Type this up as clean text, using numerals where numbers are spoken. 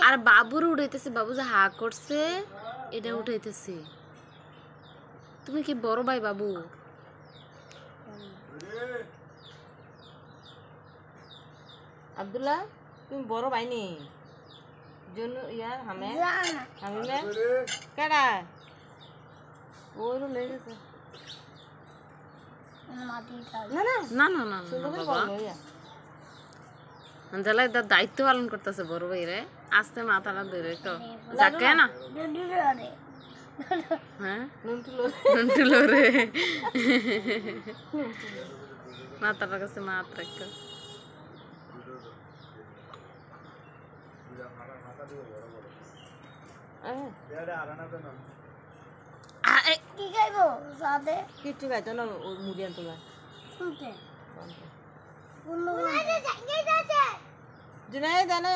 আর বাবুর উঠাইতেছে, বাবু যে হা করছে এটা উঠাইতেছে। তুমি কি বড় ভাই বাবু? আব্দুল্লাহ তুমি বড় ভাই নি জন্য ইয়া হামে হামিমে কেডা ওরও লই গেছে না না না না না বাবা, আঞ্জালা এটা দায়িত্ব পালন করতেছে বড় ভাই রে। আস্তে মাথাটা ধরে তো যাকে না হ্যাঁ নুনটুলো রে মাথাটার কাছে মাত রাখতো। কি খাইবো সাথে? কিচ্ছু খাইতো না, ওই মুড়ি আনতো না। শুনতে জুনাইদ জানে